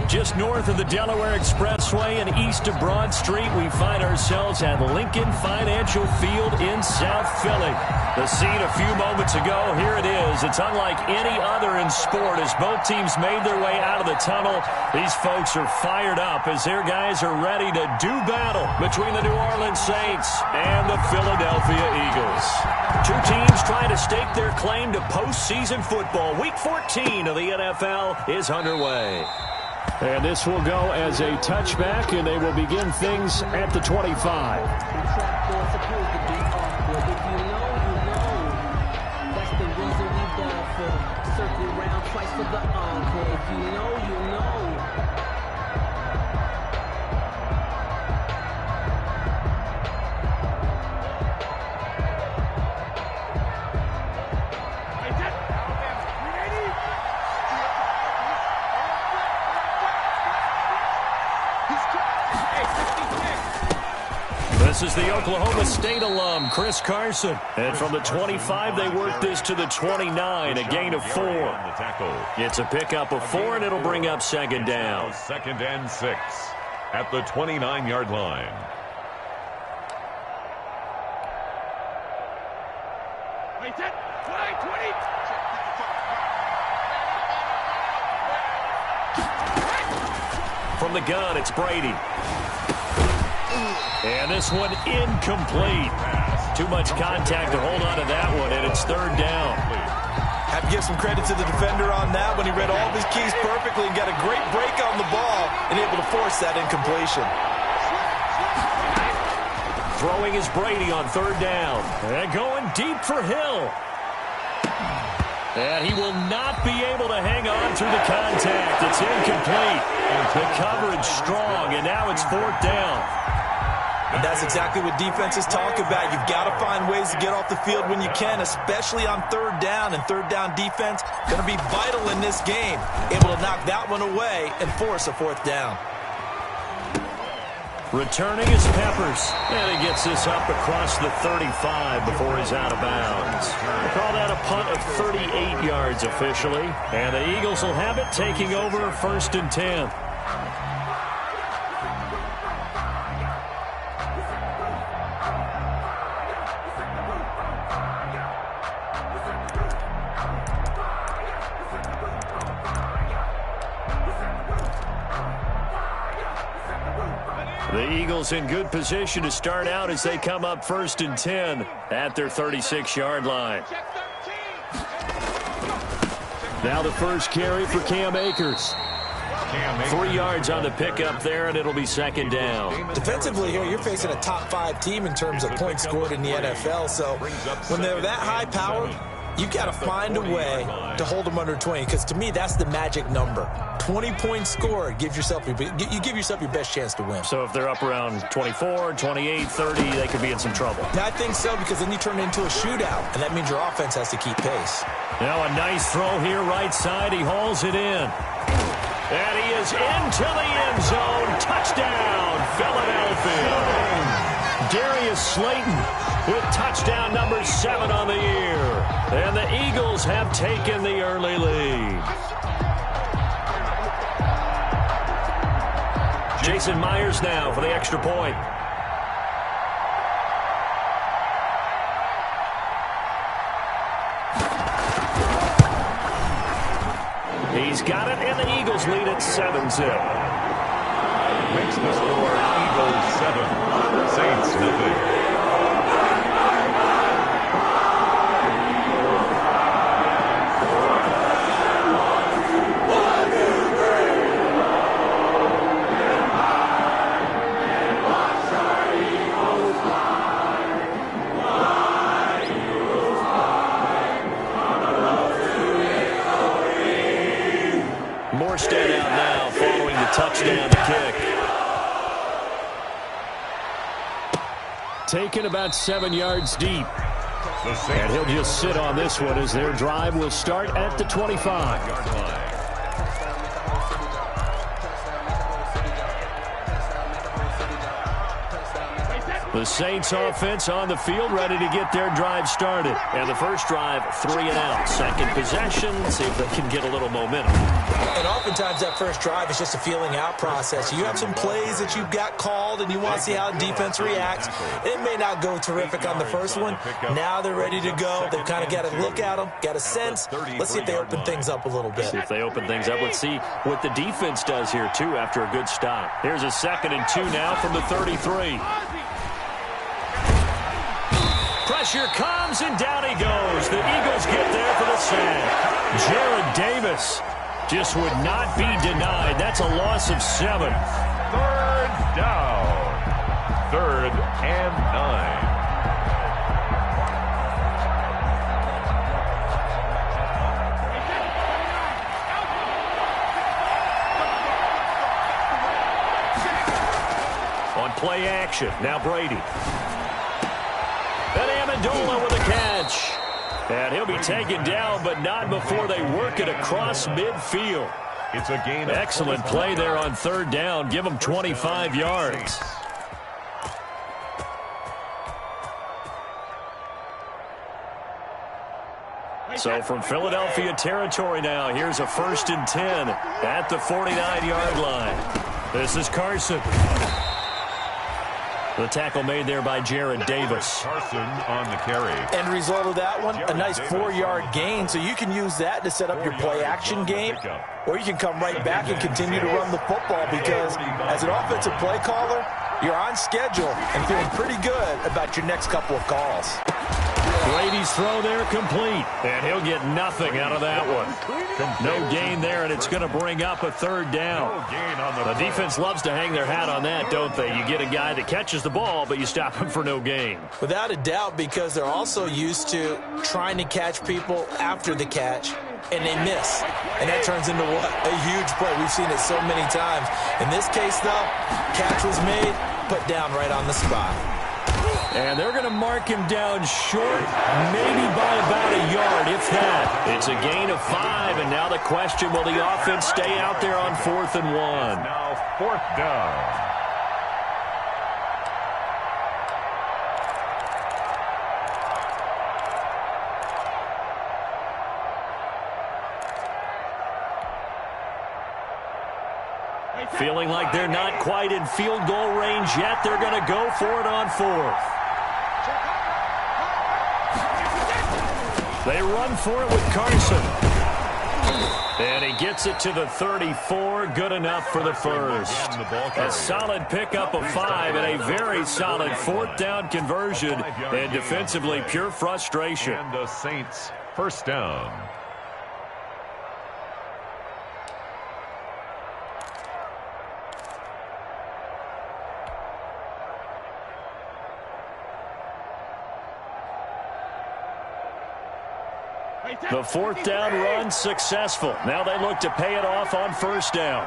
Just north of the Delaware Expressway and east of Broad Street, we find ourselves at Lincoln Financial Field in South Philly. The scene a few moments ago, here it is. It's unlike any other in sport as both teams made their way out of the tunnel. These folks are fired up as their guys are ready to do battle between the New Orleans Saints and the Philadelphia Eagles. Two teams trying to stake their claim to postseason football. Week 14 of the NFL is underway. And this will go as a touchback, and they will begin things at the 25. This is the Oklahoma State alum, Chris Carson. And from the 25, they work this to the 29, a gain of 4. It's a pickup of 4, and it'll bring up second down. 2nd and 6 at the 29-yard line. From the gun, it's Brady. And this one incomplete. Too much contact to hold on to that one, and it's 3rd down. Have to give some credit to the defender on that when he read all of his keys perfectly and got a great break on the ball and able to force that incompletion. Throwing is Brady on 3rd down. And going deep for Hill. And he will not be able to hang on through the contact. It's incomplete. The coverage strong, and now it's 4th down. And that's exactly what defenses talk about. You've got to find ways to get off the field when you can, especially on 3rd down. And 3rd down defense going to be vital in this game. Able to knock that one away and force a 4th down. Returning is Peppers. And he gets this up across the 35 before he's out of bounds. We'll call that a punt of 38 yards officially. And the Eagles will have it taking over 1st and 10. The Eagles in good position to start out as they come up 1st and 10 at their 36-yard line. Now the first carry for Cam Akers. 3 yards on the pickup there, and it'll be 2nd down. Defensively here, you're facing a top 5 team in terms of points scored in the NFL. So when they're that high powered, you got to find a way to hold them under 20, because to me, that's the magic number. 20 points scored gives yourself you give yourself your best chance to win. So if they're up around 24, 28, 30, they could be in some trouble. Yeah, I think so, because then you turn it into a shootout, and that means your offense has to keep pace. Now a nice throw here right side. He hauls it in. And he is into the end zone. Touchdown, Philadelphia. Darius Slayton with touchdown number 7 on the year. And the Eagles have taken the early lead. Jason Myers now for the extra point. He's got it, and the Eagles lead at 7-zip. Makes the score Eagles 7, Saints nothing. Morstead out now following the touchdown kick. Taken about 7 yards deep. And he'll just sit on this one as their drive will start at the 25-yard line. The Saints offense on the field, ready to get their drive started. And the first drive, 3 and out. Second possession, see if they can get a little momentum. And oftentimes that first drive is just a feeling out process. You have some plays that you've got called and you want to see how the defense reacts. It may not go terrific on the first one. Now they're ready to go. They've kind of got to look at them, got a sense. Let's see if they open things up a little bit. See if they open things up. Let's see what the defense does here, too, after a good stop. Here's a 2nd and 2 now from the 33. Pressure comes, and down he goes. The Eagles get there for the sack. Jared Davis just would not be denied. That's a loss of 7. 3rd down. 3rd and 9. On play action, now Brady. And Amendola with a catch. And he'll be taken down, but not before they work it across midfield. It's a gain. Excellent play there on 3rd down. Give them 25 yards. So from Philadelphia territory now, here's a 1st and 10 at the 49-yard line. This is Carson. The tackle made there by Jared Davis. Carson on the carry. End result of that one, a nice 4-yard gain. So you can use that to set up your play-action game, or you can come right back and continue to run the football because as an offensive play caller, you're on schedule and feeling pretty good about your next couple of calls. Brady's throw there complete, and he'll get nothing out of that one. No gain there, and it's going to bring up a 3rd down. The defense loves to hang their hat on that, don't they? You get a guy that catches the ball, but you stop him for no gain. Without a doubt, because they're also used to trying to catch people after the catch, and they miss. And that turns into what? A huge play. We've seen it so many times. In this case, though, catch was made, put down right on the spot. And they're going to mark him down short, maybe by about a yard, if that. It's a gain of 5, and now the question, will the offense stay out there on 4th and 1? Now 4th down. Feeling like they're not quite in field goal range yet, they're going to go for it on 4th. They run for it with Carson. And he gets it to the 34. Good enough for the first. A solid pickup of 5 and a very solid 4th down conversion. And defensively, pure frustration. And the Saints 1st down. The 4th down run successful. Now they look to pay it off on 1st down.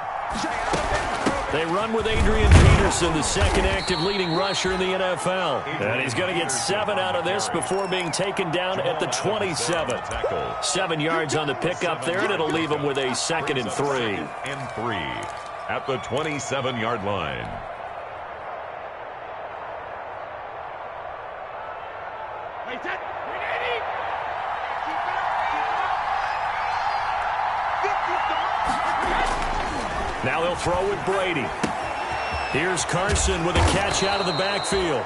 They run with Adrian Peterson, the 2nd active leading rusher in the NFL. And he's going to get 7 out of this before being taken down at the 27. 7 yards on the pickup there, and it'll leave him with a 2nd and 3. 2nd and 3 at the 27-yard line. Now he'll throw with Brady. Here's Carson with a catch out of the backfield.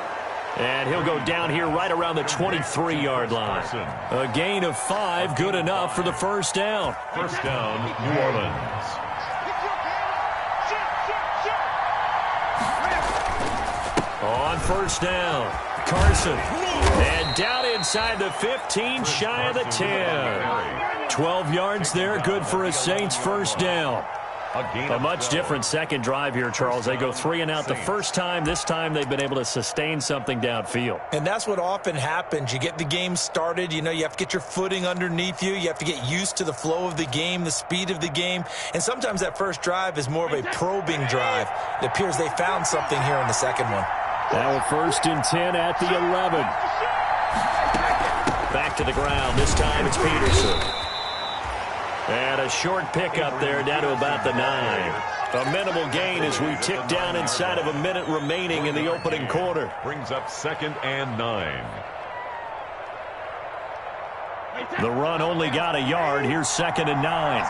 And he'll go down here right around the 23-yard line. A gain of 5, good enough for the 1st down. 1st down, New Orleans. On 1st down, Carson. And down inside the 15, shy of the 10. 12 yards there, good for a Saints 1st down. A much different second drive here, Charles. They go 3 and out the first time. This time they've been able to sustain something downfield. And that's what often happens. You get the game started. You know, you have to get your footing underneath you. You have to get used to the flow of the game, the speed of the game. And sometimes that first drive is more of a probing drive. It appears they found something here in the second one. Now a 1st and 10 at the 11. Back to the ground. This time it's Peterson. And a short pickup there down to about the 9. A minimal gain as we tick down inside of a minute remaining in the opening quarter. Brings up 2nd and 9. The run only got a yard. Here's 2nd and 9.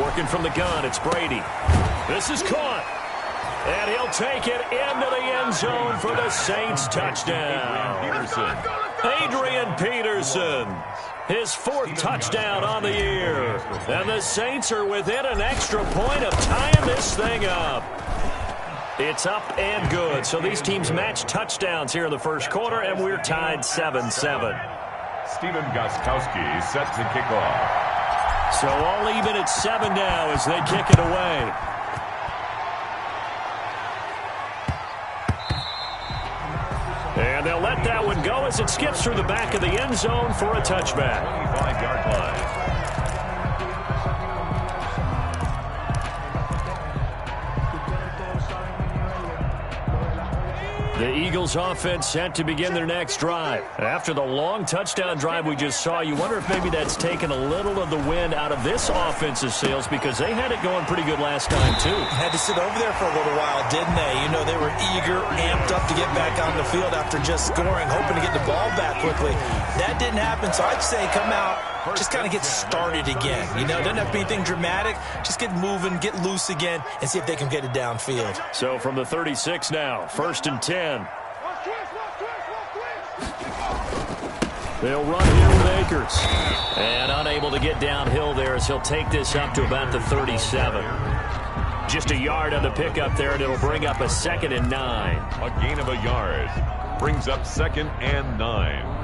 Working from the gun, it's Brady. This is caught. And he'll take it into the end zone for the Saints touchdown. Adrian Peterson. His 4th touchdown on the year. And the Saints are within an extra point of tying this thing up. It's up and good. So these teams match touchdowns here in the first quarter, and we're tied 7-7. Stephen Gostkowski set to kick off. So all even at 7 now as they kick it away. And they'll let that one go as it skips through the back of the end zone for a touchback. 25-yard line. The Eagles offense set to begin their next drive. After the long touchdown drive we just saw, you wonder if maybe that's taken a little of the wind out of this offensive sails because they had it going pretty good last time too. Had to sit over there for a little while, didn't they? You know, they were eager, amped up to get back on the field after just scoring, hoping to get the ball back quickly. That didn't happen, so I'd say come out, just kind of get started again. You know, it doesn't have to be anything dramatic. Just get moving, get loose again, and see if they can get it downfield. So from the 36 now, 1st and 10. They'll run here with Akers. And unable to get downhill there as he'll take this up to about the 37. Just a yard on the pickup there, and it'll bring up a 2nd and 9. A gain of a yard. Brings up 2nd and 9.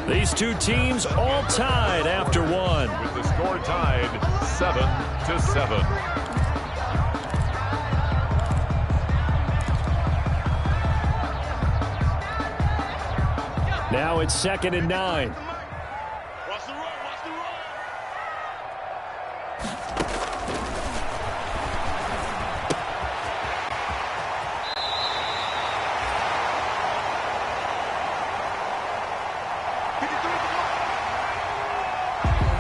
These two teams all tied after one. With the score tied 7-7. Now it's 2nd and 9.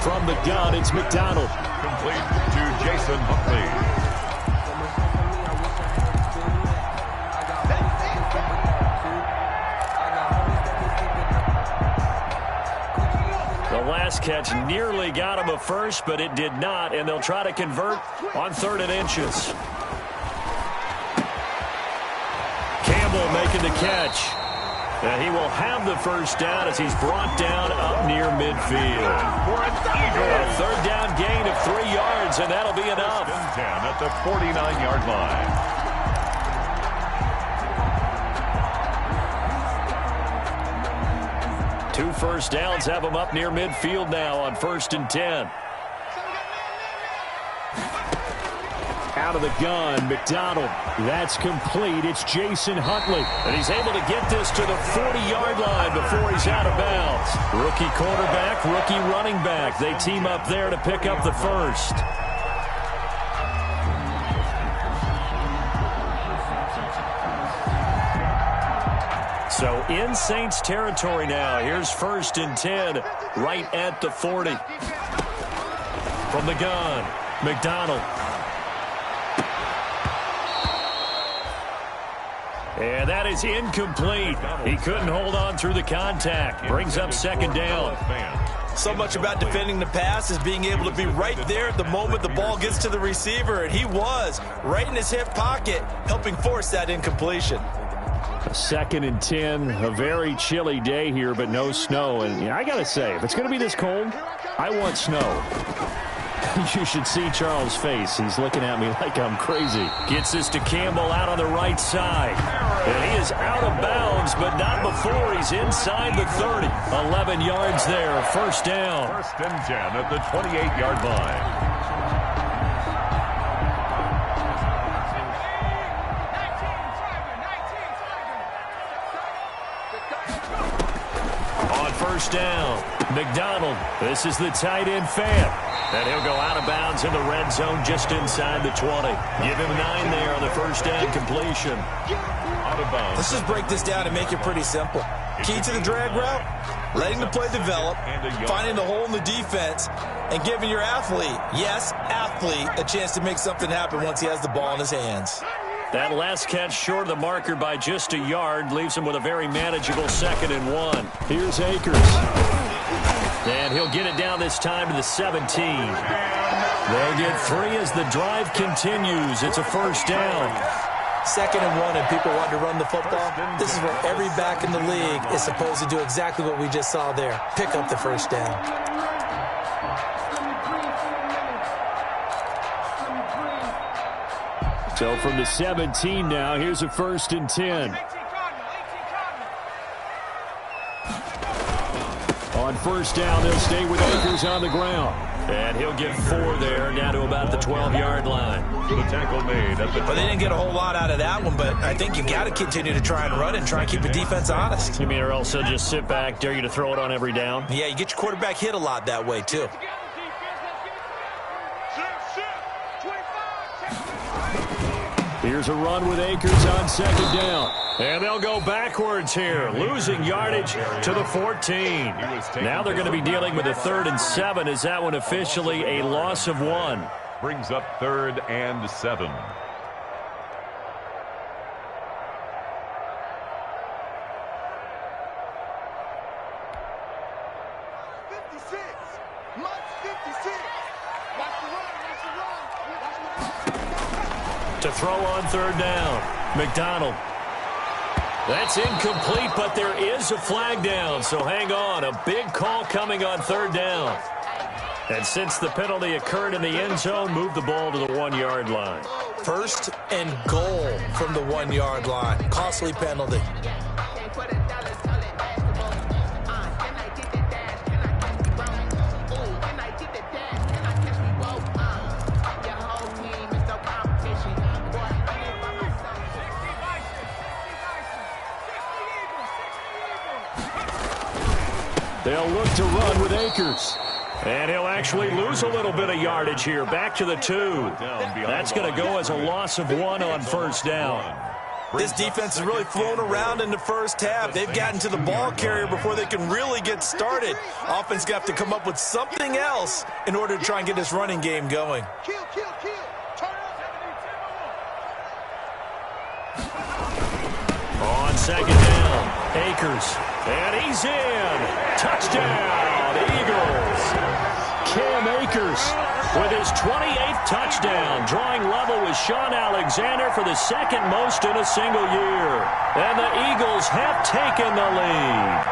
From the gun, it's McDonald. Complete to Jason Huntley. The last catch nearly got him a first, but it did not, and they'll try to convert on 3rd and inches. Campbell making the catch. And he will have the first down as he's brought down up near midfield. A 3rd down gain of 3 yards, and that'll be enough. 10 at the 49-yard line. 2 first downs have him up near midfield now on 1st and 10. Out of the gun, McDonald. That's complete. It's Jason Huntley. And he's able to get this to the 40-yard line before he's out of bounds. Rookie quarterback, rookie running back. They team up there to pick up the first. So in Saints territory now. Here's 1st and 10 right at the 40. From the gun, McDonald. And that is incomplete. He couldn't hold on through the contact. Brings up 2nd down. So much about defending the pass is being able to be right there at the moment the ball gets to the receiver, and he was right in his hip pocket, helping force that incompletion. 2nd and 10, a very chilly day here, but no snow. And I got to say, if it's going to be this cold, I want snow. You should see Charles' face. He's looking at me like I'm crazy. Gets this to Campbell out on the right side. And he is out of bounds, but not before he's inside the 30. 11 yards there, 1st down. 1st and 10 at the 28-yard line. first down. McDonald, this is the tight end fan. And he'll go out of bounds in the red zone just inside the 20. Give him 9 there on the first down completion. Out of bounds. Let's just break this down and make it pretty simple. Key to the drag route, letting the play develop, finding the hole in the defense, and giving your athlete, yes, athlete, a chance to make something happen once he has the ball in his hands. That last catch short of the marker by just a yard leaves him with a very manageable 2nd and 1. Here's Akers. And he'll get it down this time to the 17. They'll get 3 as the drive continues. It's a first down. 2nd and 1 and people want to run the football. This is where every back in the league is supposed to do exactly what we just saw there. Pick up the first down. So from the 17 now, here's a 1st and 10. On first down, they'll stay with Akers on the ground. And he'll get 4 there, down to about the 12-yard line. The tackle made at the Well, they didn't get a whole lot out of that one, but I think you got to continue to try and run and try and keep the defense honest. You mean, or else he'll just sit back, dare you to throw it on every down? Yeah, you get your quarterback hit a lot that way, too. Here's a run with Akers on 2nd down. And they'll go backwards here, losing yardage to the 14. Now they're going to be dealing with a 3rd and 7. Is that one officially a loss of 1? brings up 3rd and 7. To throw on 3rd down, McDonald. That's incomplete, but there is a flag down, so hang on. A big call coming on 3rd down. And since the penalty occurred in the end zone, move the ball to the 1-yard line. 1st and goal from the 1-yard line. Costly penalty. They'll look to run with Akers. And he'll actually lose a little bit of yardage here. Back to the 2. That's going to go as a loss of 1 on 1st down. This defense has really flown around in the first half. They've gotten to the ball carrier before they can really get started. Offense got to come up with something else in order to try and get this running game going. On 2nd down, Akers. And he's in. Touchdown, Eagles. Cam Akers with his 28th touchdown, drawing level with Sean Alexander for the 2nd most in a single year. And the Eagles have taken the lead.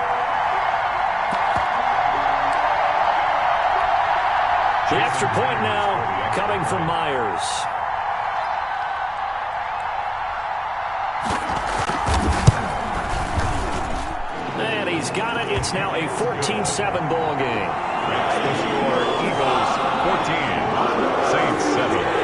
The extra point now coming from Myers. And he's got it. It's now a 14-7 ball game. The score, Eagles 14, Saints 7.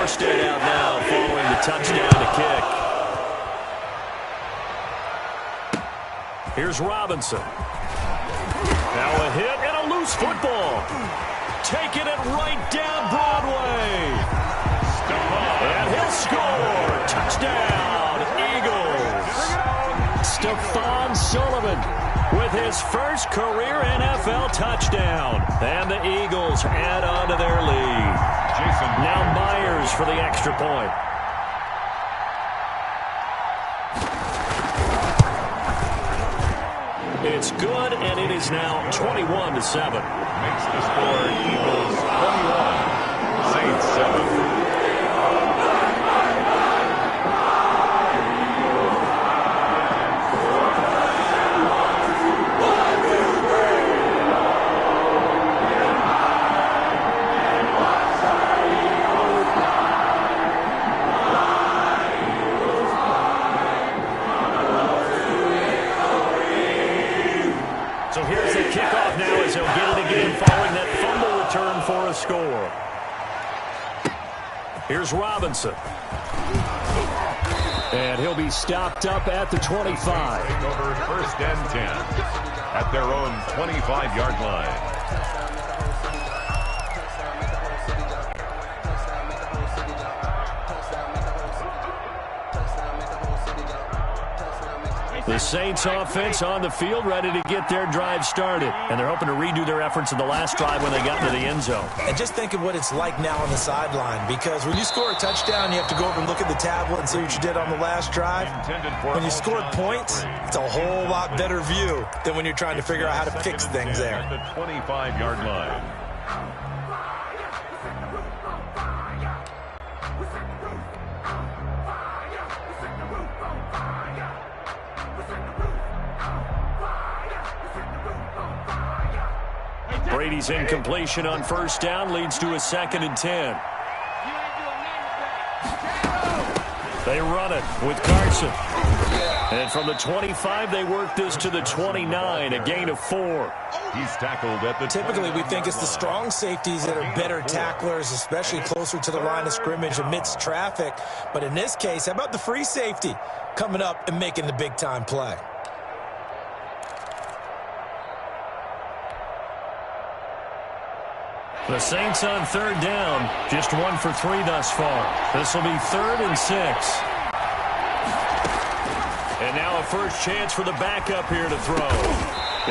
Stayed out now following the touchdown to kick. Here's Robinson. Now a hit and a loose football. Taking it right down Broadway. And he'll score. Touchdown, Eagles. Stephon Sullivan with his first career NFL touchdown. And the Eagles add on to their lead. Now Myers for the extra point. It's good, and it is now 21-7. Makes the score Eagles 21, Saints 7. Here's Robinson. And he'll be stopped up at the 25. Over 1st and 10 at their own 25-yard line. The Saints offense on the field, ready to get their drive started. And they're hoping to redo their efforts in the last drive when they got into the end zone. And just think of what it's like now on the sideline, because when you score a touchdown, you have to go over and look at the tablet and see what you did on the last drive. When you scored points, it's a whole lot better view than when you're trying to figure out how to fix things there. The 25-yard line. Brady's incompletion on 1st down leads to a 2nd and 10. They run it with Carson. And from the 25, they work this to the 29, a gain of 4. He's tackled at the Typically, we think it's the strong safeties that are better tacklers, especially closer to the line of scrimmage amidst traffic. But in this case, how about the free safety coming up and making the big-time play? The Saints on 3rd down, just 1 for 3 thus far. This will be 3rd and 6. And now a first chance for the backup here to throw.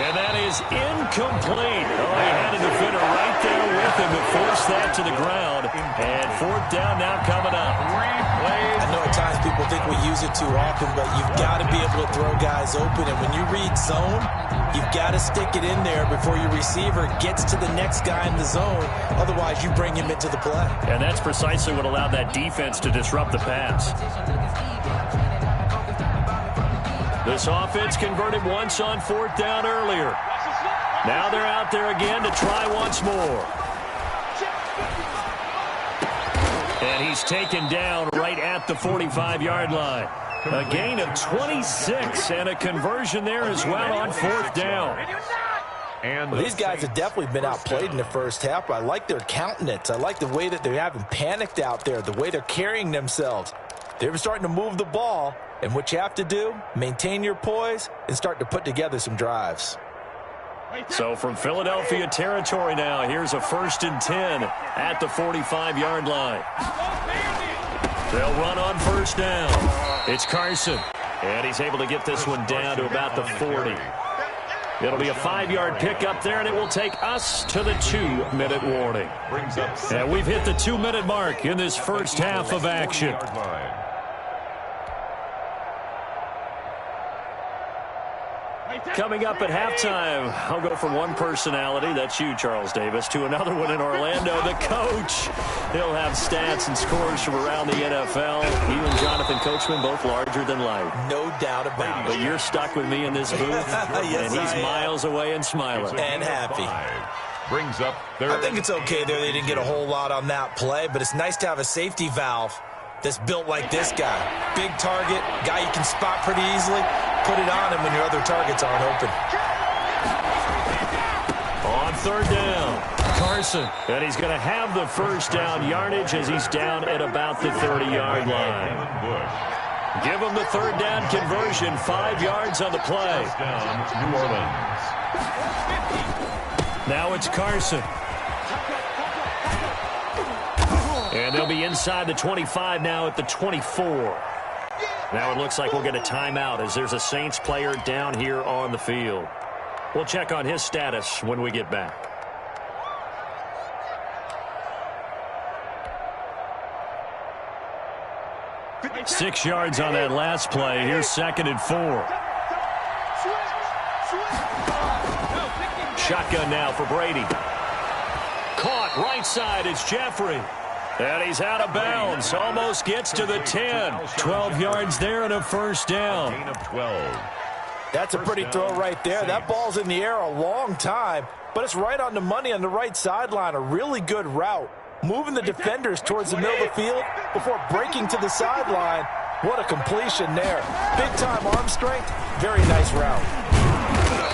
And that is incomplete. Oh, he had a defender right there with him to force that to the ground. And 4th down now coming up. I know at times people think we use it too often, but you've got to be able to throw guys open. And when you read zone, you've got to stick it in there before your receiver gets to the next guy in the zone. Otherwise, you bring him into the play. And that's precisely what allowed that defense to disrupt the pass. This offense converted once on 4th down earlier. Now they're out there again to try once more. And he's taken down right at the 45-yard line. A gain of 26 and a conversion there as well on 4th down. And well, these guys have definitely been outplayed in the first half. I like their countenance. I like the way that they haven't panicked out there, the way they're carrying themselves. They're starting to move the ball, and what you have to do, maintain your poise and start to put together some drives. So from Philadelphia territory now, here's a 1st and 10 at the 45-yard line. They'll run on 1st down. It's Carson, and he's able to get this one down to about the 40. It'll be a 5-yard pickup there, and it will take us to the 2-minute warning. And we've hit the 2-minute mark in this first half of action. Coming up at halftime, I'll go from one personality, that's you, Charles Davis, to another one in Orlando, the coach. He'll have stats and scores from around the NFL. He and Jonathan Coachman, both larger than life. No doubt about it. But you're stuck with me in this booth, yes, and he's miles away and smiling. And happy. Brings up I think it's okay there. They didn't get a whole lot on that play, but it's nice to have a safety valve that's built like this guy. Big target, guy you can spot pretty easily. Put it on him when your other targets aren't open. On 3rd down, Carson. And he's going to have the 1st down yardage as he's down at about the 30-yard line. Give him the 3rd down conversion, 5 yards on the play. New Orleans. Now it's Carson. And they'll be inside the 25 now at the 24. Now it looks like we'll get a timeout as there's a Saints player down here on the field. We'll check on his status when we get back. Six yards on that last play. Here's 2nd and 4. Shotgun now for Brady. Caught right side. It's Jeffrey. And he's out of bounds. Almost gets to the 10. 12 yards there and a 1st down. Gain of 12. That's a pretty throw right there. That ball's in the air a long time, but it's right on the money on the right sideline. A really good route. Moving the defenders towards the middle of the field before breaking to the sideline. What a completion there. Big-time arm strength. Very nice route.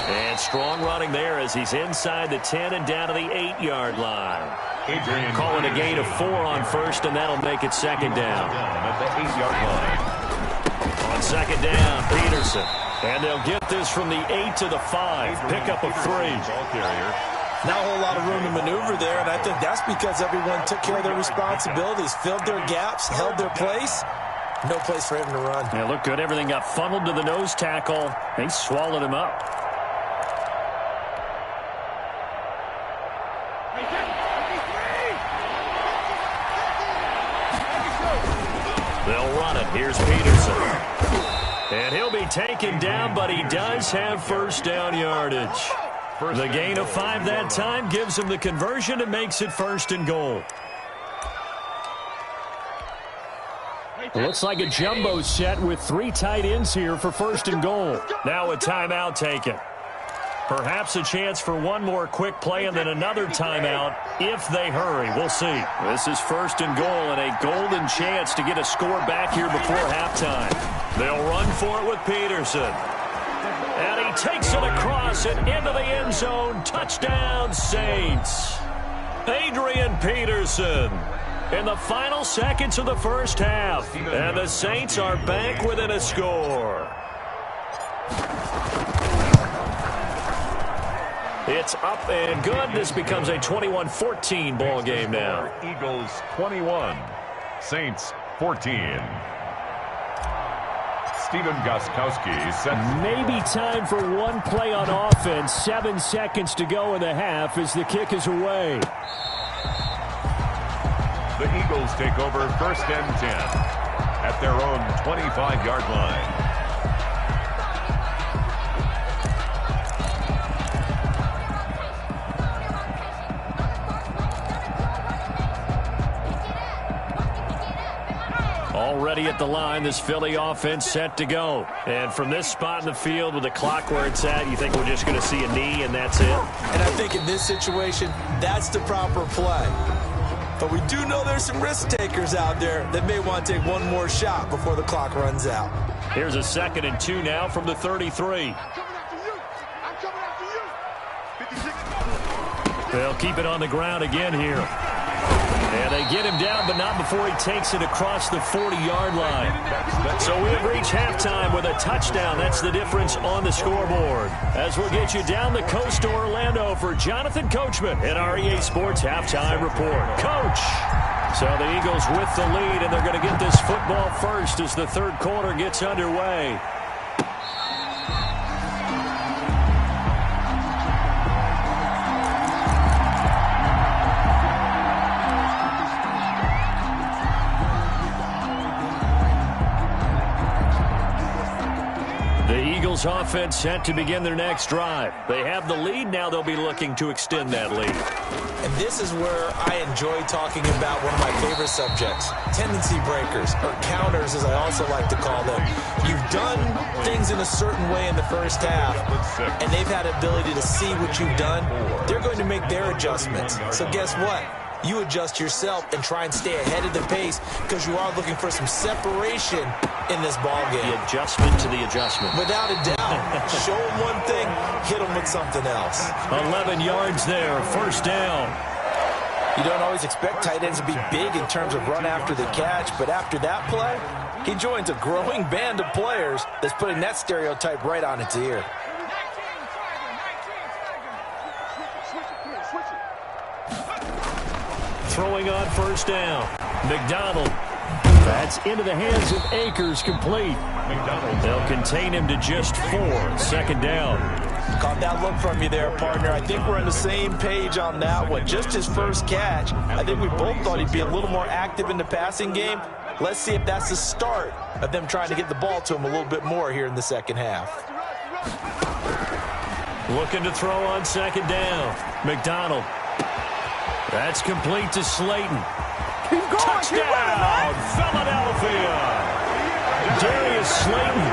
And strong running there as he's inside the 10 and down to the 8-yard line. Calling a gain of 4 on first, and that'll make it second down. At the 8-yard line. On second down, Peterson. And they'll get this from the 8 to the 5. Pickup of 3. Ball carrier. Not a whole lot of room to maneuver there, and I think that's because everyone took care of their responsibilities, filled their gaps, held their place. No place for him to run. Yeah, looked good. Everything got funneled to the nose tackle. They swallowed him up. They'll run it. Here's Peterson. And he'll be taken down, but he does have first down yardage. The gain of 5 that time gives him the conversion and makes it 1st and goal. It looks like a jumbo set with 3 tight ends here for 1st and goal. Now a timeout taken. Perhaps a chance for one more quick play and then another timeout if they hurry. We'll see. This is 1st and goal and a golden chance to get a score back here before halftime. They'll run for it with Peterson. And he takes it across and into the end zone. Touchdown, Saints. Adrian Peterson in the final seconds of the first half. And the Saints are back within a score. It's up and good. This becomes a 21-14 ball game now. Eagles 21, Saints 14. Steven Gostkowski set. Maybe time for one play on offense. 7 seconds to go in the half as the kick is away. The Eagles take over 1st and 10 at their own 25-yard line. Already at the line, this Philly offense set to go. And from this spot in the field with the clock where it's at, you think we're just going to see a knee and that's it? And I think in this situation, that's the proper play. But we do know there's some risk takers out there that may want to take one more shot before the clock runs out. Here's a 2nd and 2 now from the 33. They'll keep it on the ground again here. And they get him down, but not before he takes it across the 40-yard line. So we'll reach halftime with a touchdown. That's the difference on the scoreboard. As we'll get you down the coast to Orlando for Jonathan Coachman at our EA Sports Halftime Report. Coach! So the Eagles with the lead, and they're going to get this football first as the 3rd quarter gets underway. Offense set to begin their next drive. They have the lead. Now they'll be looking to extend that lead. And this is where I enjoy talking about one of my favorite subjects, tendency breakers, or counters as I also like to call them. You've done things in a certain way in the first half, and they've had the ability to see what you've done. They're going to make their adjustments. So guess what? You adjust yourself and try and stay ahead of the pace because you are looking for some separation in this ball game. The adjustment to the adjustment. Without a doubt. Show them one thing, hit them with something else. 11 yards there, 1st down. You don't always expect tight ends to be big in terms of run after the catch, but after that play, he joins a growing band of players that's putting that stereotype right on its ear. Throwing on 1st down. McDonald. That's into the hands of Akers, complete. They'll contain him to just 4. 2nd down. Caught that look from you there, partner. I think we're on the same page on that one. Just his first catch. I think we both thought he'd be a little more active in the passing game. Let's see if that's the start of them trying to get the ball to him a little bit more here in the second half. Looking to throw on 2nd down. McDonald. That's complete to Slayton. Keep going. Touchdown, Philadelphia. Darius Slayton,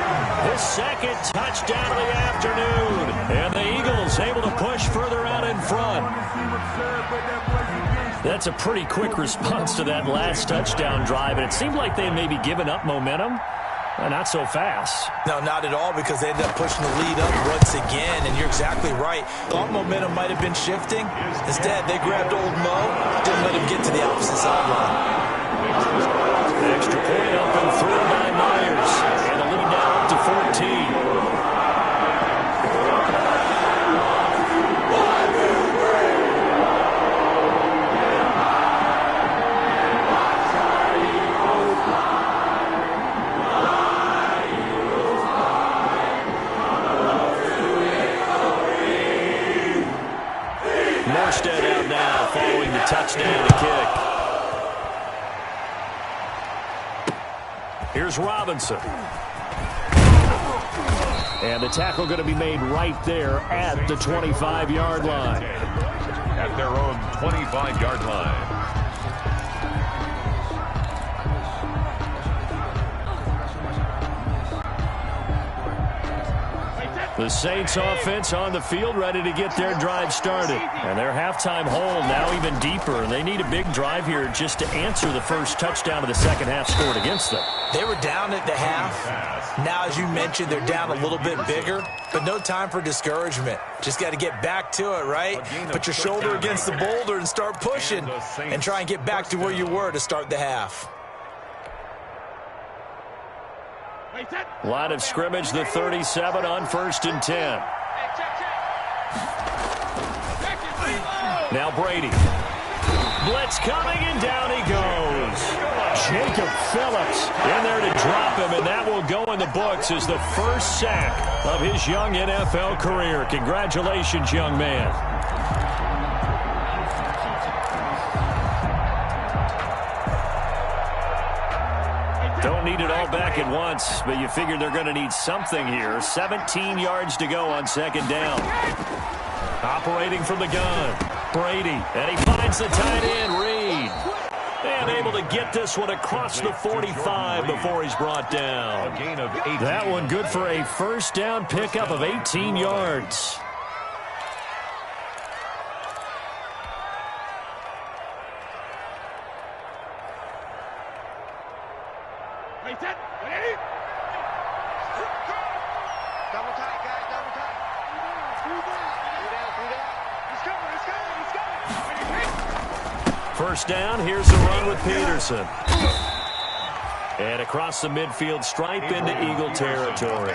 his 2nd touchdown of the afternoon. And the Eagles able to push further out in front. That's a pretty quick response to that last touchdown drive. And it seemed like they may be giving up momentum. Not so fast. No, not at all, because they ended up pushing the lead up once again, and you're exactly right. Thought momentum might have been shifting. Instead, they grabbed old Mo, didn't let him get to the opposite sideline. Extra point up and through by Myers, and the lead now up to 14. Out now following the touchdown to kick. Here's Robinson. And the tackle going to be made right there at the 25-yard line. At their own 25-yard line. The Saints offense on the field, ready to get their drive started. And their halftime hole now even deeper. And they need a big drive here just to answer the first touchdown of the second half scored against them. They were down at the half. Now, as you mentioned, they're down a little bit bigger. But no time for discouragement. Just got to get back to it, right? Put your shoulder against the boulder and start pushing. And try and get back to where you were to start the half. Line of scrimmage, the 37 on 1st and 10. Now Brady. Blitz coming, and down he goes. Jacob Phillips in there to drop him, and that will go in the books as the first sack of his young NFL career. Congratulations, young man. Don't need it all back at once, but you figure they're going to need something here. 17 yards to go on second down. Operating from the gun, Brady, and he finds the tight end, Reed. And able to get this one across the 45 before he's brought down. That one good for a first down pickup of 18 yards. First down, here's the run with Peterson. And across the midfield stripe into Eagle territory.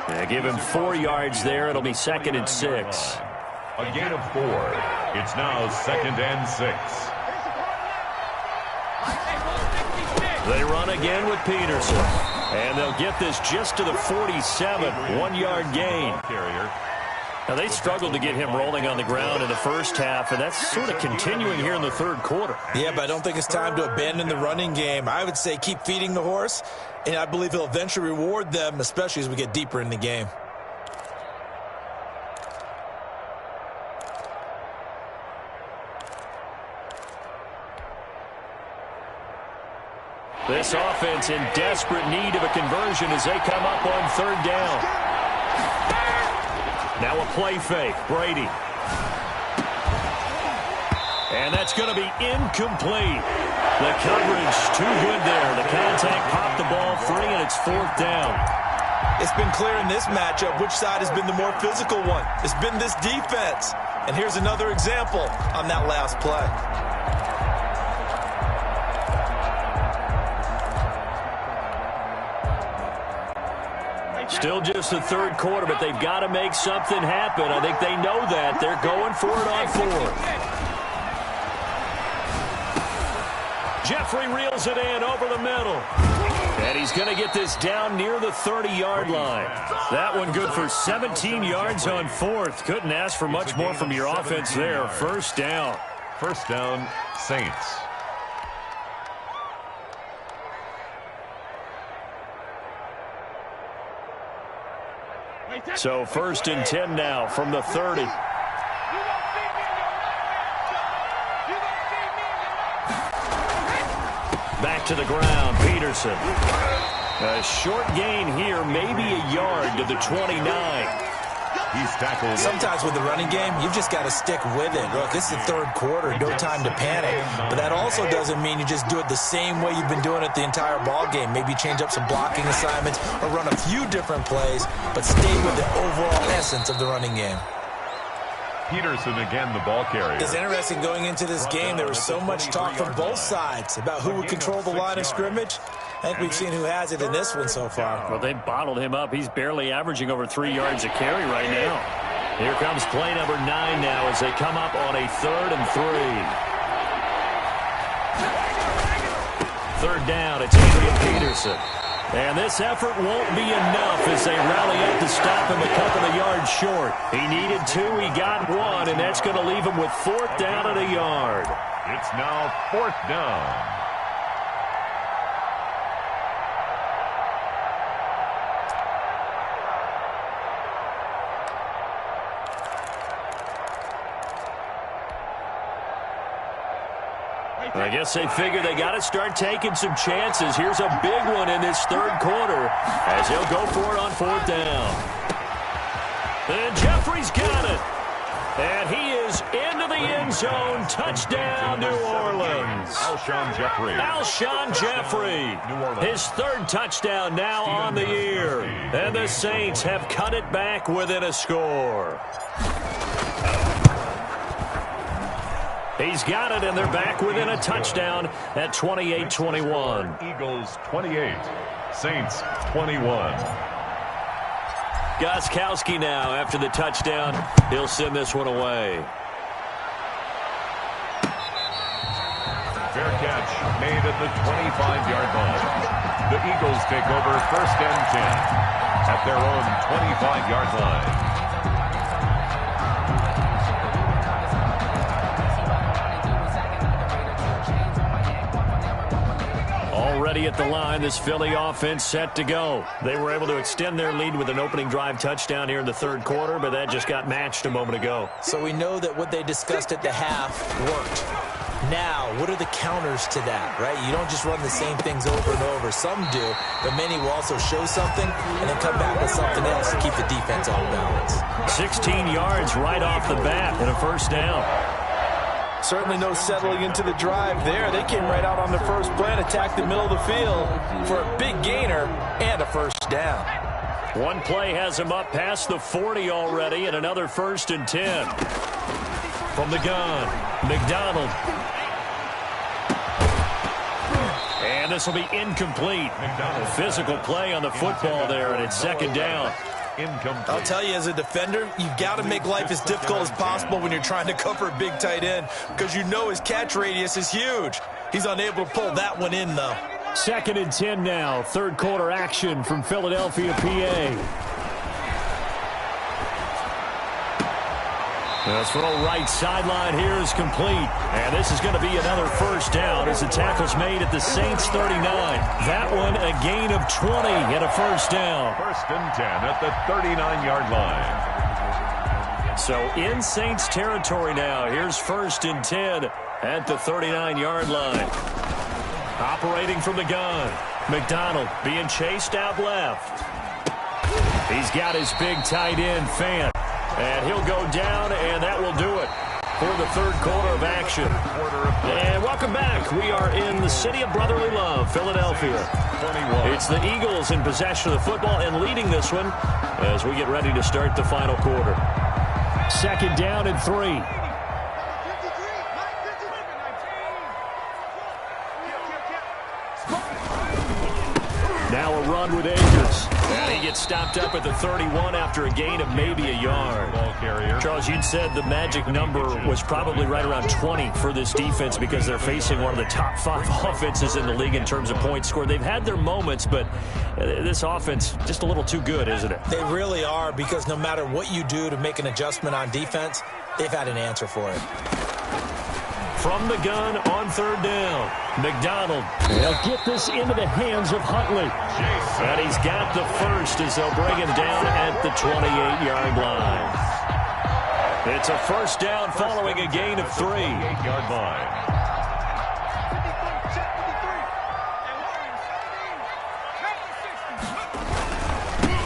They give him 4 yards there. It'll be 2nd and 6. A gain of 4. It's now 2nd and 6. They run again with Peterson. And they'll get this just to the 47. 1-yard gain. Now, they struggled to get him rolling on the ground in the first half, and that's sort of continuing here in the third quarter. Yeah, but I don't think it's time to abandon the running game. I would say keep feeding the horse, and I believe he'll eventually reward them, especially as we get deeper in the game. This offense in desperate need of a conversion as they come up on 3rd down. Now a play fake, Brady. And that's going to be incomplete. The coverage too good there. The contact popped the ball free, and it's 4th down. It's been clear in this matchup which side has been the more physical one. It's been this defense. And here's another example on that last play. Still just the third quarter, but they've got to make something happen. I think they know that. They're going for it on 4th. Jeffrey reels it in over the middle. And he's going to get this down near the 30-yard line. That one good for 17 yards on 4th. Couldn't ask for much more from your offense there. First down. First down, Saints. So 1st and 10 now from the 30. Back to the ground, Peterson. A short gain here, maybe a yard to the 29. He's tackled. Sometimes with the running game, you've just got to stick with it. Look, this is the third quarter, no time to panic. But that also doesn't mean you just do it the same way you've been doing it the entire ball game. Maybe change up some blocking assignments or run a few different plays, but stay with the overall essence of the running game. Peterson again, the ball carrier. It's interesting going into this game. There was so much talk from both sides about who would control the line of scrimmage. I think we've seen who has it in this one so far. Well, they bottled him up. He's barely averaging over 3 yards a carry right now. Here comes play number 9 now as they come up on a 3rd and 3. 3rd down, it's Adrian Peterson. And this effort won't be enough as they rally up to stop him a couple of yards short. He needed 2, he got 1, and that's going to leave him with 4th down and a yard. It's now 4th down. I guess they figure they got to start taking some chances. Here's a big one in this 3rd quarter as he'll go for it on 4th down. And Jeffrey's got it. And he is into the end zone. Touchdown, New Orleans. Alshon Jeffrey. Alshon Jeffrey. His 3rd touchdown now on the year. And the Saints have cut it back within a score. He's got it, and they're back within a touchdown at 28-21. Eagles 28, Saints 21. Gostkowski now after the touchdown. He'll send this one away. Fair catch made at the 25-yard line. The Eagles take over 1st and 10 at their own 25-yard line. Already at the line, this Philly offense set to go. They were able to extend their lead with an opening drive touchdown here in the 3rd quarter, but that just got matched a moment ago. So we know that what they discussed at the half worked. Now, what are the counters to that, right? You don't just run the same things over and over. Some do, but many will also show something and then come back with something else to keep the defense on balance. 16 yards right off the bat and a 1st down. Certainly no settling into the drive there. They came right out on the first play and attacked the middle of the field for a big gainer and a 1st down. One play has him up past the 40 already and another 1st and 10. From the gun, McDonald. And this will be incomplete. Physical play on the football there, and it's 2nd down. Incomplete. I'll tell you, as a defender, you've got to make life as difficult as possible when you're trying to cover a big tight end because you know his catch radius is huge. He's unable to pull that one in, though. 2nd and 10 now. 3rd quarter action from Philadelphia, PA. This little right sideline here is complete. And this is going to be another 1st down as the tackle's made at the Saints 39. That one a gain of 20 and a 1st down. 1st and 10 at the 39-yard line. So in Saints territory now. Here's 1st and 10 at the 39-yard line. Operating from the gun. McDonald being chased out left. He's got his big tight end, Fant. And he'll go down, and that will do it for the 3rd quarter of action. And welcome back. We are in the city of brotherly love, Philadelphia. It's the Eagles in possession of the football and leading this one as we get ready to start the final quarter. 2nd down and 3. Now a run with Akers. And he gets stopped up at the 31 after a gain of maybe a yard. Ball carrier. Charles, you'd said the magic number was probably right around 20 for this defense because they're facing one of the top 5 offenses in the league in terms of points scored. They've had their moments, but this offense just a little too good, isn't it? They really are, because no matter what you do to make an adjustment on defense, they've had an answer for it. From the gun on 3rd down, McDonald. They'll get this into the hands of Huntley. And he's got the 1st as they'll bring him down at the 28-yard line. It's a 1st down following a gain of 3. 8-yard line.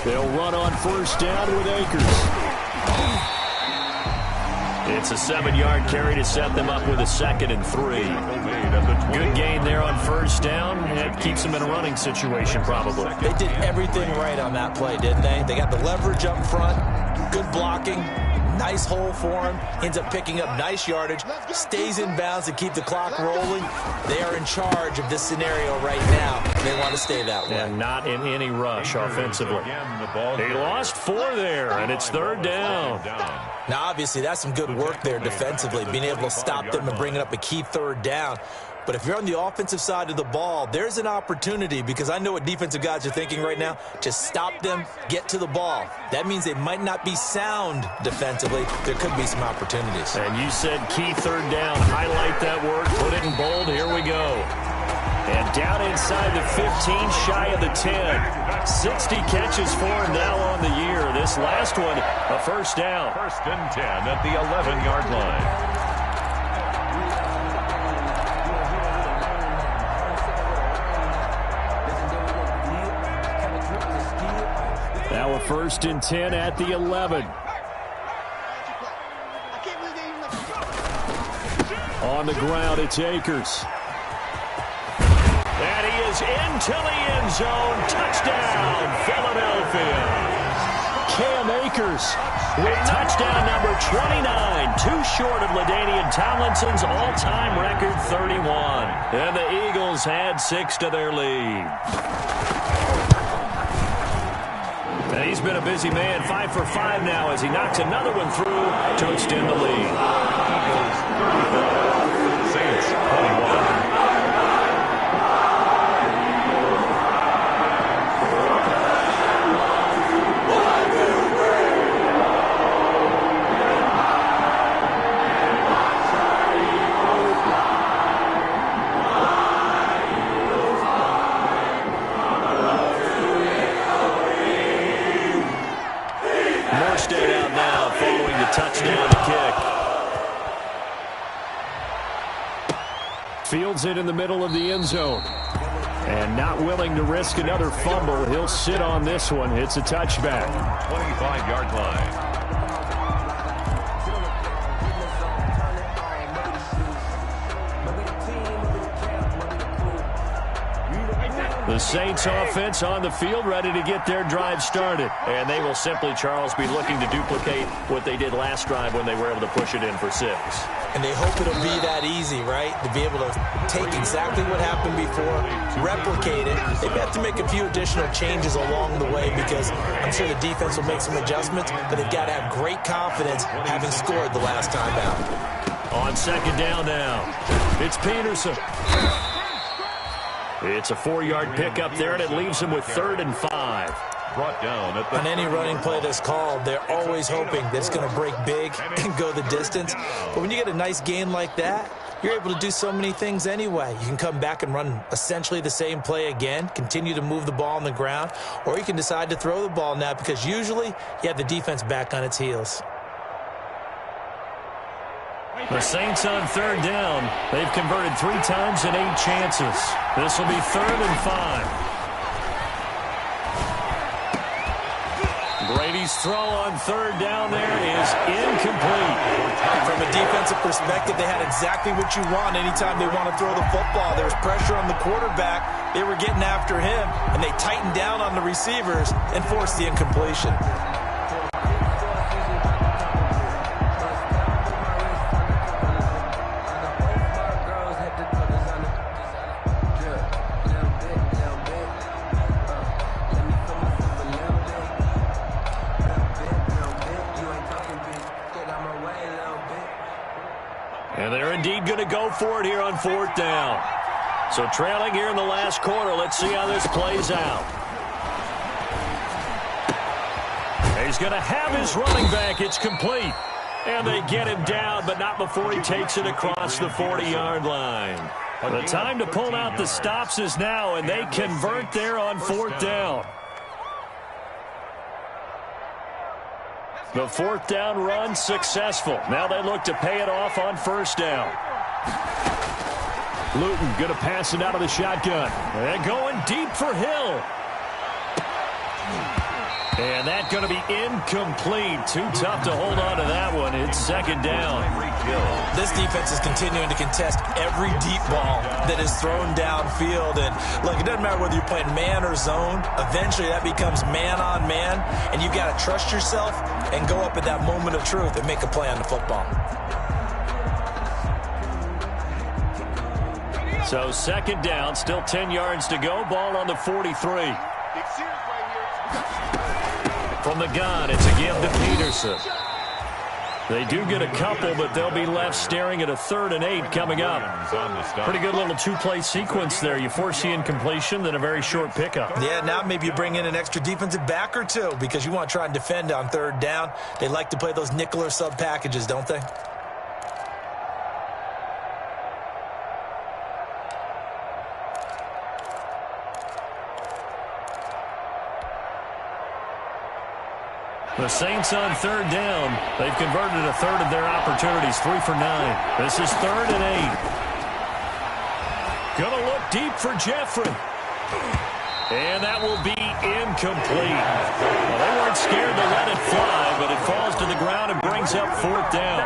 They'll run on 1st down with Akers. It's a 7-yard carry to set them up with a 2nd and 3. Good gain there on first down. It keeps them in a running situation, probably. They did everything right on that play, didn't they? They got the leverage up front, good blocking, nice hole for him, ends up picking up nice yardage, stays in bounds to keep the clock rolling. They are in charge of this scenario right now. They want to stay that way. And not in any rush offensively. They lost 4 there, and it's 3rd down. Now, obviously, that's some good work there defensively, being able to stop them and bringing up a key 3rd down. But if you're on the offensive side of the ball, there's an opportunity, because I know what defensive guys are thinking right now, to stop them, get to the ball. That means they might not be sound defensively. There could be some opportunities. And you said key 3rd down. Highlight that word. Put it in bold. Here we go. And down inside the 15, shy of the 10. 60 catches for him now on the year. This last one, a first down. 1st and 10 at the 11-yard line. Now a 1st and 10 at the 11. On the ground, it's Akers. And he is into the end zone. Touchdown, Philadelphia. Cam Akers With touchdown number 29, too short of LaDainian Tomlinson's all-time record 31. And the Eagles had 6 to their lead. And he's been a busy man, 5 for 5 now as he knocks another one through to extend the lead. Saints 21. Touchdown to kick. Fields it in the middle of the end zone. And not willing to risk another fumble. He'll sit on this one. It's a touchback. 25-yard line. The Saints offense on the field, ready to get their drive started. And they will simply, Charles, be looking to duplicate what they did last drive when they were able to push it in for 6. And they hope it'll be that easy, right? To be able to take exactly what happened before, replicate it. They may have to make a few additional changes along the way because I'm sure the defense will make some adjustments, but they've got to have great confidence having scored the last time out. On 2nd down now, it's Peterson. It's a 4-yard pickup there, and it leaves him with 3rd and 5. Brought down at the on any running play that's called, they're always hoping that it's going to break big and go the distance. But when you get a nice gain like that, you're able to do so many things anyway. You can come back and run essentially the same play again, continue to move the ball on the ground, or you can decide to throw the ball now because usually you have the defense back on its heels. The Saints on 3rd down. They've converted 3 times in 8 chances. This will be 3rd and 5. Brady's throw on 3rd down there is incomplete. From a defensive perspective, they had exactly what you want anytime they want to throw the football. There was pressure on the quarterback. They were getting after him, and they tightened down on the receivers and forced the incompletion. And they're indeed going to go for it here on 4th down. So trailing here in the last quarter. Let's see how this plays out. He's going to have his running back. It's complete. And they get him down, but not before he takes it across the 40-yard line. The time to pull out the stops is now, and they convert there on 4th down. The 4th down run successful. Now they look to pay it off on 1st down. Luton going to pass it out of the shotgun. And going deep for Hill. And that's going to be incomplete. Too tough to hold on to that one. It's second down. This defense is continuing to contest every deep ball that is thrown downfield. And, look, it doesn't matter whether you're playing man or zone. Eventually that becomes man on man. And you've got to trust yourself and go up at that moment of truth and make a play on the football. So second down, still 10 yards to go. Ball on the 43. From the gun, it's a give to Peterson. They do get a couple, but they'll be left staring at a 3rd and 8 coming up. Pretty good little two-play sequence there. You force the incompletion, then a very short pickup. Yeah, now maybe you bring in an extra defensive back or two because you want to try and defend on 3rd down. They like to play those nickel or sub packages, don't they? The Saints on 3rd down. They've converted a 1/3 of their opportunities, 3 for 9. This is 3rd and 8. Gonna look deep for Jeffrey. And that will be incomplete. Well, they weren't scared to let it fly, but it falls to the ground and brings up 4th down.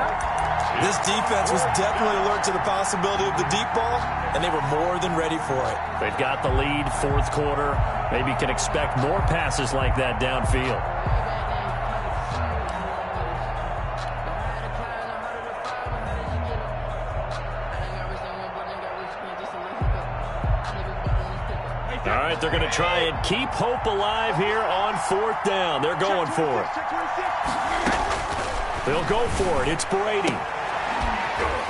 This defense was definitely alert to the possibility of the deep ball, and they were more than ready for it. They've got the lead, 4th quarter. Maybe can expect more passes like that downfield. All right, they're going to try and keep hope alive here on 4th down. They're going for it. They'll go for it. It's Brady.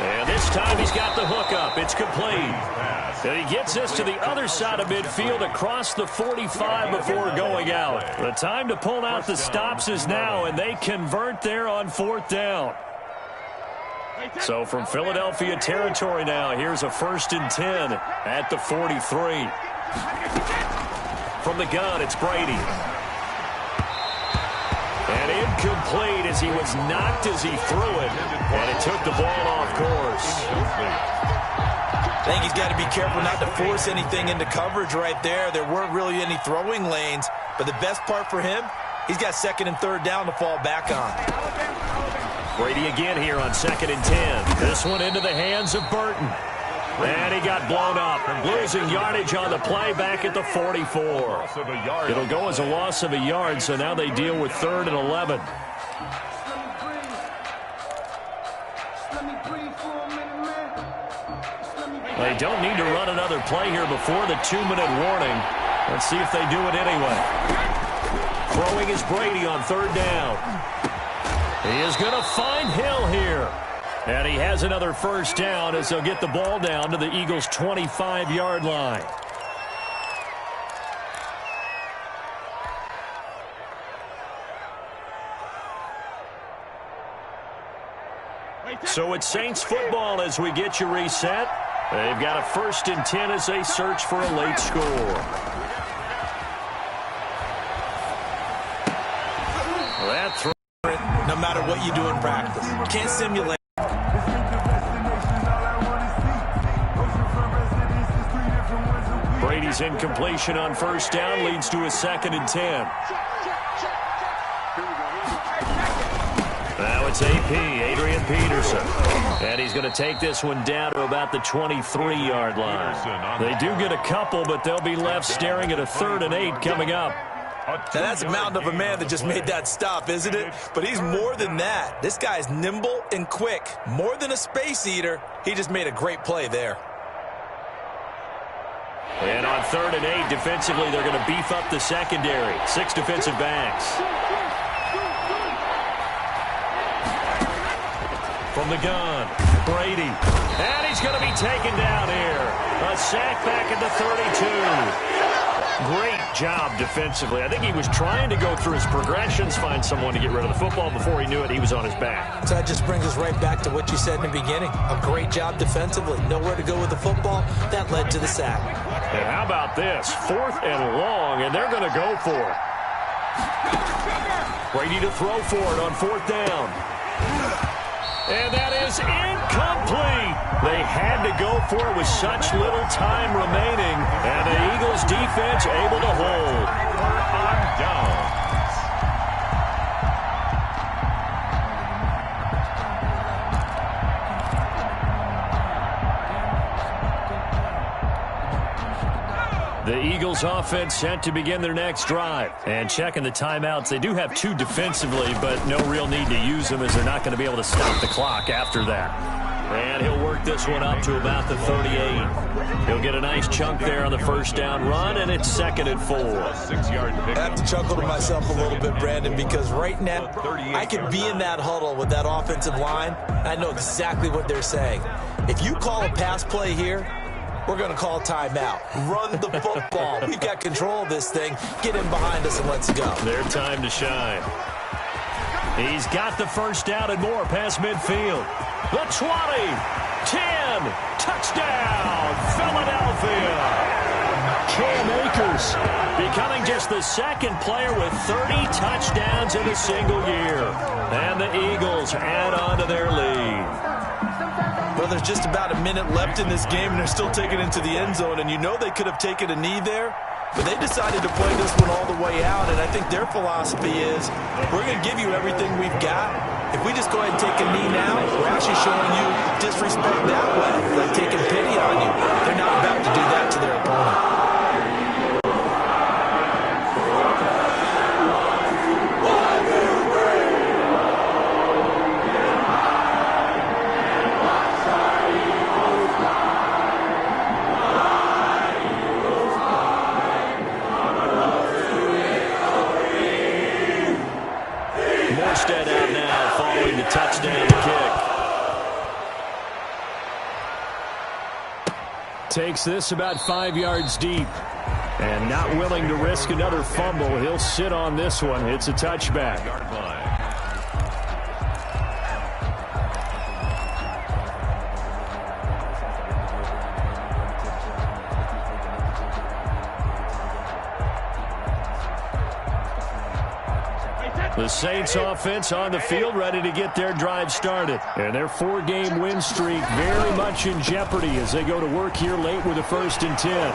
And this time he's got the hook up. It's complete. And he gets this to the other side of midfield across the 45 before going out. The time to pull out the stops is now, and they convert there on 4th down. So from Philadelphia territory now, here's a 1st and 10 at the 43. From the gun, it's Brady. And incomplete as he was knocked as he threw it. And it took the ball off course. I think he's got to be careful not to force anything into coverage right there. There weren't really any throwing lanes. But the best part for him, he's got 2nd and 3rd down to fall back on. Brady again here on 2nd and 10. This one into the hands of Burton. And he got blown up, losing yardage on the play back at the 44. It'll go as a loss of a yard, so now they deal with 3rd and 11. They don't need to run another play here before the 2-minute warning. Let's see if they do it anyway. Throwing is Brady on 3rd down. He is going to find Hill here. And he has another 1st down as they'll get the ball down to the Eagles' 25-yard line. So it's Saints football as we get you reset. They've got a 1st and 10 as they search for a late score. That throw. No matter what you do in practice, you can't simulate. Brady's incompletion on 1st down leads to a 2nd and 10. Now it's AP, Adrian Peterson. And he's going to take this one down to about the 23-yard line. They do get a couple, but they'll be left staring at a 3rd and 8 coming up. Now that's a mountain of a man that just made that stop, isn't it? But he's more than that. This guy's nimble and quick. More than a space eater. He just made a great play there. And on 3rd and 8, defensively, they're going to beef up the secondary. 6 defensive backs. From the gun, Brady. And he's going to be taken down here. A sack back at the 32. Great job defensively. I think he was trying to go through his progressions, find someone to get rid of the football. Before he knew it, he was on his back. So that just brings us right back to what you said in the beginning. A great job defensively. Nowhere to go with the football. That led to the sack. And how about this? 4th and long, and they're going to go for it. Brady to throw for it on 4th down. And that is incomplete. They had to go for it with such little time remaining. And the Eagles defense able to hold. The Eagles offense set to begin their next drive. And checking the timeouts, they do have 2 defensively, but no real need to use them as they're not going to be able to stop the clock after that. And he'll work this one up to about the 38. He'll get a nice chunk there on the first down run, and it's 2nd and 4. 6-yard pick. I have to chuckle to myself a little bit, Brandon, because right now I could be in that huddle with that offensive line. I know exactly what they're saying. If you call a pass play here, we're going to call timeout. Run the football. We've got control of this thing. Get in behind us and let's go. Their time to shine. He's got the first down and more past midfield. The 20, 10, touchdown, Philadelphia. Cam Akers becoming just the 2nd player with 30 touchdowns in a single year. And the Eagles add on to their lead. Well, there's just about a minute left in this game, and they're still taking it into the end zone. And you know they could have taken a knee there, but they decided to play this one all the way out. And I think their philosophy is, we're going to give you everything we've got. If we just go ahead and take a knee now, we're actually showing you disrespect that way, like taking pity on you. They're not about to do that to their opponent. Out now following the touchdown kick. Takes this about 5 yards deep. And not willing to risk another fumble. He'll sit on this one. It's a touchback. The Saints offense on the field, ready to get their drive started. And their 4-game win streak very much in jeopardy as they go to work here late with a 1st and 10.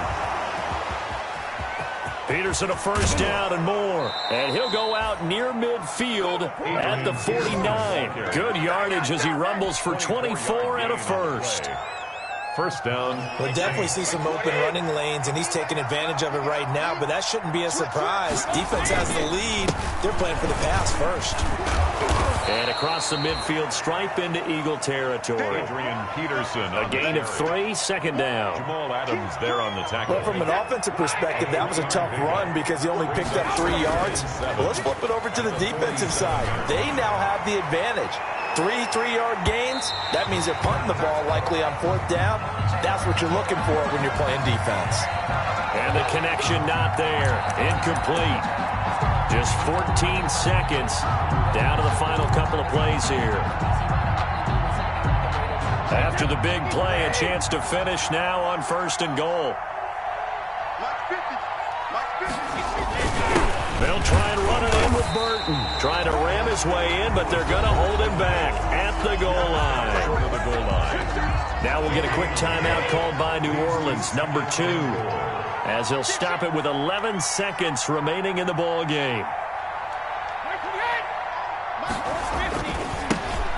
Peterson a first down and more. And he'll go out near midfield at the 49. Good yardage as he rumbles for 24 and a first. First down. We'll definitely see some open running lanes, and he's taking advantage of it right now, but that shouldn't be a surprise. Defense has the lead. They're playing for the pass first. And across the midfield stripe into Eagle territory. Adrian Peterson. A gain of 3, 2nd down. Jamal Adams there on the tackle. Well, from an offensive perspective, that was a tough run because he only picked up 3 yards. Well, let's flip it over to the defensive side. They now have the advantage. 3 3-yard gains, that means they're punting the ball likely on 4th down. That's what you're looking for when you're playing defense. And the connection not there. Incomplete. Just 14 seconds down to the final couple of plays here. After the big play, a chance to finish now on 1st and goal. They'll try and run it in with Burton. Trying to ram his way in, but they're going to hold him back at the goal line. Now we'll get a quick timeout called by New Orleans, number 2, as he'll stop it with 11 seconds remaining in the ball game.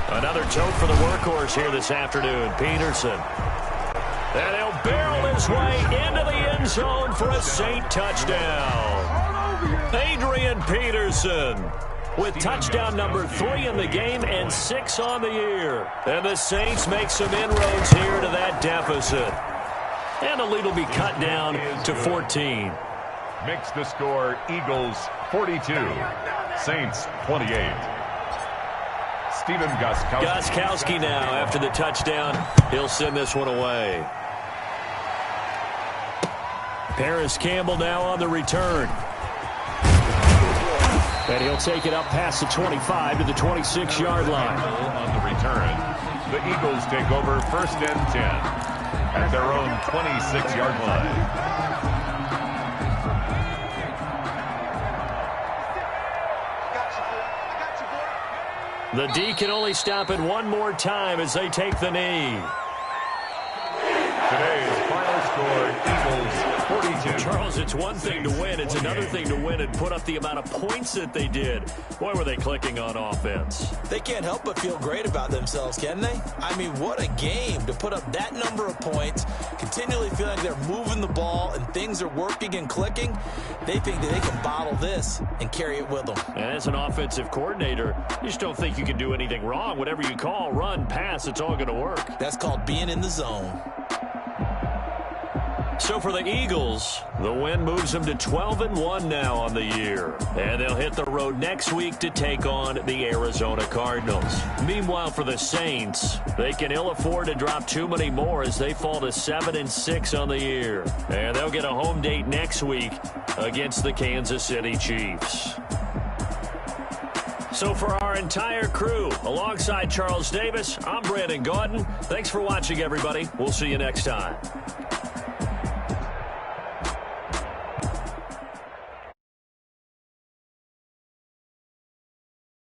Another tote for the workhorse here this afternoon, Peterson. And he'll barrel his way into the end zone for a Saint touchdown. Adrian Peterson with touchdown number 3 in the game and 6 on the year. And the Saints make some inroads here to that deficit. And the lead will be cut down to 14. Makes the score Eagles 42, Saints 28. Stephen Gostkowski. Gostkowski now after the touchdown. He'll send this one away. Paris Campbell now on the return. And he'll take it up past the 25 to the 26-yard line. On the return, the Eagles take over 1st and 10 at their own 26-yard line. The D can only stop it one more time as they take the knee. Today's final score, Eagles 42. Charles, it's one thing to win. It's another thing to win and put up the amount of points that they did. Boy, were they clicking on offense. They can't help but feel great about themselves, can they? I mean, what a game to put up that number of points, continually feeling like they're moving the ball and things are working and clicking. They think that they can bottle this and carry it with them. And as an offensive coordinator, you just don't think you can do anything wrong. Whatever you call, run, pass, it's all going to work. That's called being in the zone. So for the Eagles, the win moves them to 12-1 now on the year. And they'll hit the road next week to take on the Arizona Cardinals. Meanwhile, for the Saints, they can ill afford to drop too many more as they fall to 7-6 on the year. And they'll get a home date next week against the Kansas City Chiefs. So for our entire crew, alongside Charles Davis, I'm Brandon Gaudin. Thanks for watching, everybody. We'll see you next time.